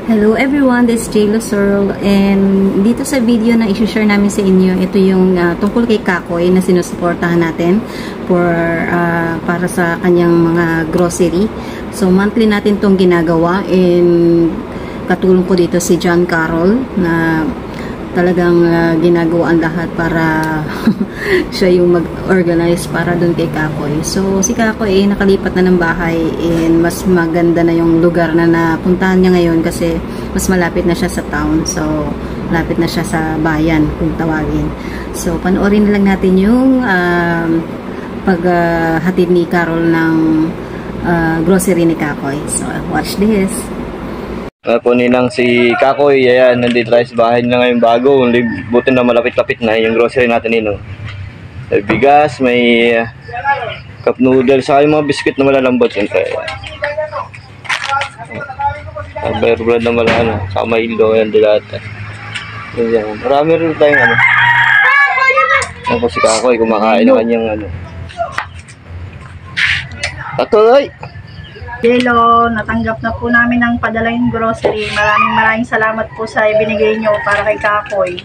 Hello everyone, this is Jayla Searle, and dito sa video na i-share namin sa inyo, ito yung tungkol kay Kakoy na sinusuportahan natin para sa kanyang mga grocery. So monthly natin tong ginagawa, and katulong ko dito si John Carroll na talagang ginagawa ang lahat para siya yung mag-organize para dun kay Kakoy. So si Kakoy nakalipat na ng bahay, and mas maganda na yung lugar na napuntahan niya ngayon kasi mas malapit na siya sa town. So malapit na siya sa bayan kung tawagin. So panoorin lang natin yung paghatid ni Carol ng grocery ni Kakoy. So watch this. Po ninang si Kakoy, ayan, nandito tayo sa bahay na ngayon bago. Buti na malapit-lapit na yung grocery natin nino. May bigas, may cup noodles, saka yung mga biscuit na malalambot. Siyempre, bear bread na malano, saka may ilo, yan dilata. Yan, marami rin tayong ano. Yan po si Kakoy, kumakain na kanyang ano. Patuloy! Hello, natanggap na po namin ang padalang grocery. Maraming salamat po sa ibinigay nyo para kay Kakoy.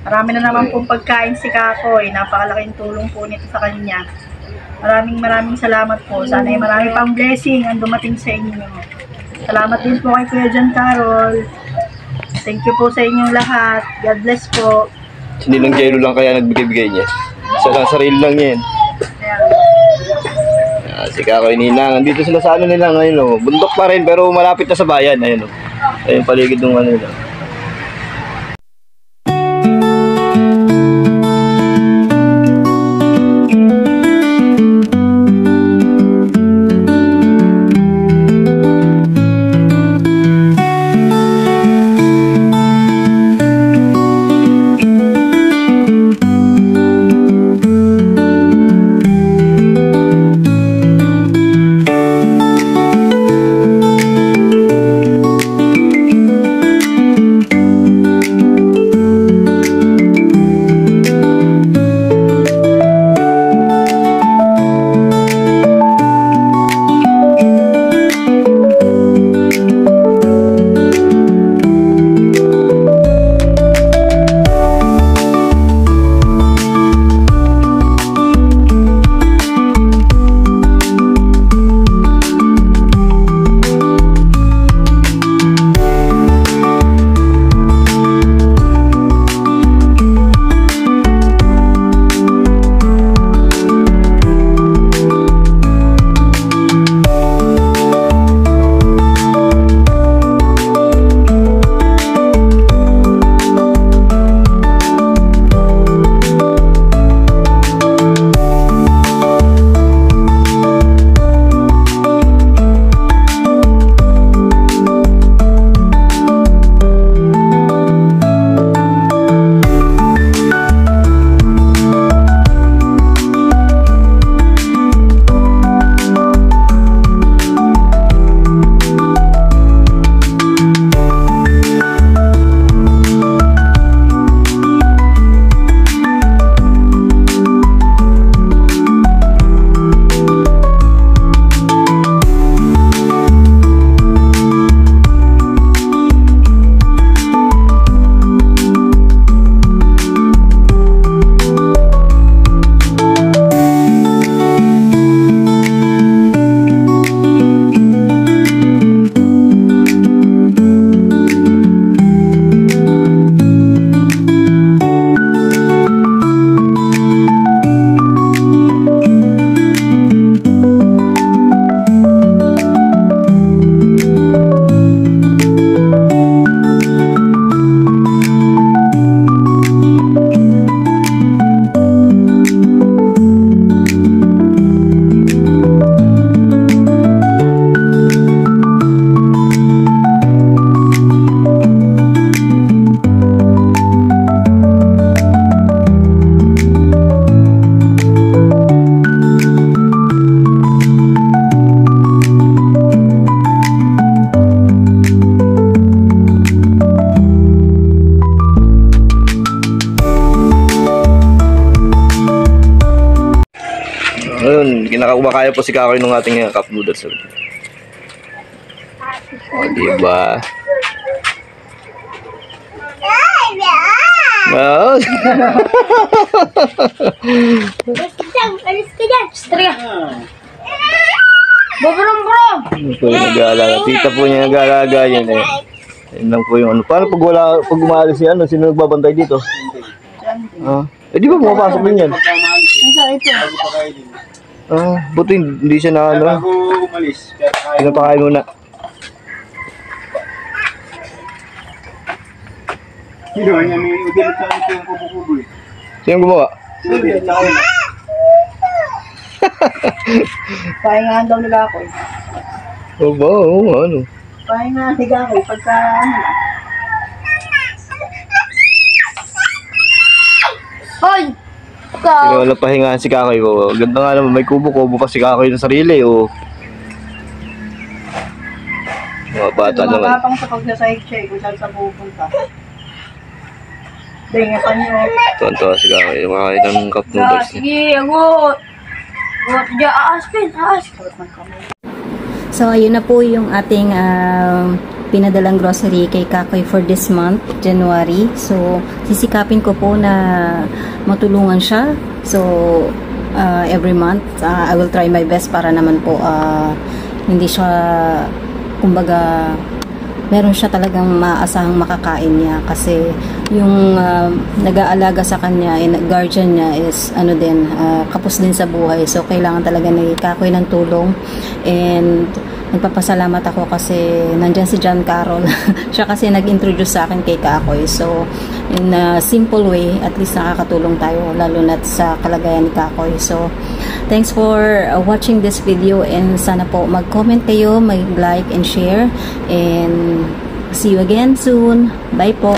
Marami na naman pong pagkain si Kakoy. Napakalaking tulong po nito sa kanya. Maraming salamat po. Sana ay marami pang blessing ang dumating sa inyo. Salamat din po kay Kuya John Carroll. Thank you po sa inyong lahat. God bless po. Hindi lang Jero lang kaya nagbigay-bigay niya. Sarili lang yan. Si Kakoy ninang, nandito sila sa ano nila ngayon, no? Bundok pa rin pero malapit na sa bayan. Ayun, no? Ayun paligid ng ano nila. Kinakakumakain po si Kakoy ng ating cup noodles. O, diba? Oo. Alis ka dyan. Strya. Bobrom-brom. Ano po yung nag-aalaga? Tita po niya nag-aalaga yan eh. Yun lang po yung ano. Paano pag umaalis si ano? Sino nagbabantay dito? Ah. Eh di ba pumapasok din yan? Ah, buti hindi siya na ano. Bago umalis. Pinapakain muna. Sino? May udilat sa ito yung kubo-kubo eh. Sino gumawa? Pahingahan daw nila ako. Oo ba? Oo nga ano. Pahingahan nila ako pagka ano. Hoy! Ikaw wala pahingahan si Kakoy. Oh. Ganda nga naman, may kubo-kubo pa si Kakoy ng sarili. Oh. Mga bata naman. Gumagapang sa pagsasahig siya kung saan sa pupunta. Denga pa niyo. Tuwan-tuwa si Kakoy. Makain ng cup noodles. Sige, agot. Agot dyan. Aaspin. So, ayun na po yung ating pinadalang grocery kay Kakoy for this month, January. So, sisikapin ko po na matulungan siya. So, every month, I will try my best para naman po hindi siya, kumbaga, meron siya talagang maaasahang makakain niya kasi yung nag-aalaga sa kanya and guardian niya is ano din, kapos din sa buhay. So, kailangan talaga ni Kakoy ng tulong and nagpapasalamat ako kasi nandyan si John Carol. Siya kasi nag-introduce sa akin kay Kakoy. So, in a simple way, at least nakakatulong tayo lalo na sa kalagayan ni Kakoy. So, thanks for watching this video and sana po mag-comment kayo, mag-like and share and see you again soon. Bye po!